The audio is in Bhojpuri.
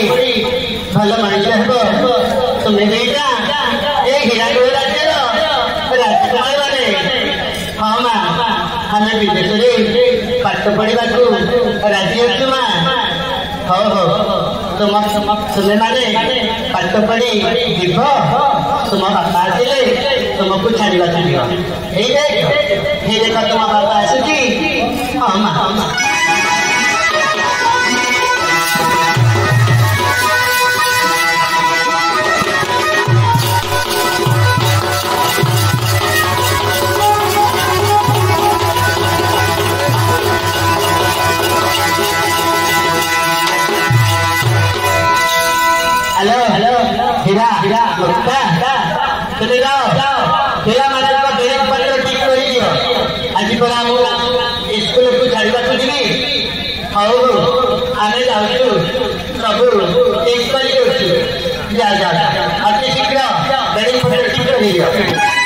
भल मनीष हम तुम्हें बेटा ये हिरागुड़ राज्य राजकुमार मैंने हाँ माँ आम विदेश पाठ पढ़ा राजी अच्छु माँ हो तुम तुम्हें मैंने पाठ पढ़ी जीव तुम बापा आसिले तुमको छाड़ा छाड़ हे देख तुम बापा आसुची हाँ माँ हाँ माँ हेलो हेलो हीरा हीरा चले जाओ हीरा माता को बेग पत्र ठीक कर दियो आज पर हम स्कूल को छाड़वा को जीवी हाउ आने जाऊ सब ठीक कर जा जा अति शीघ्र बेग पत्र ठीक कर दियो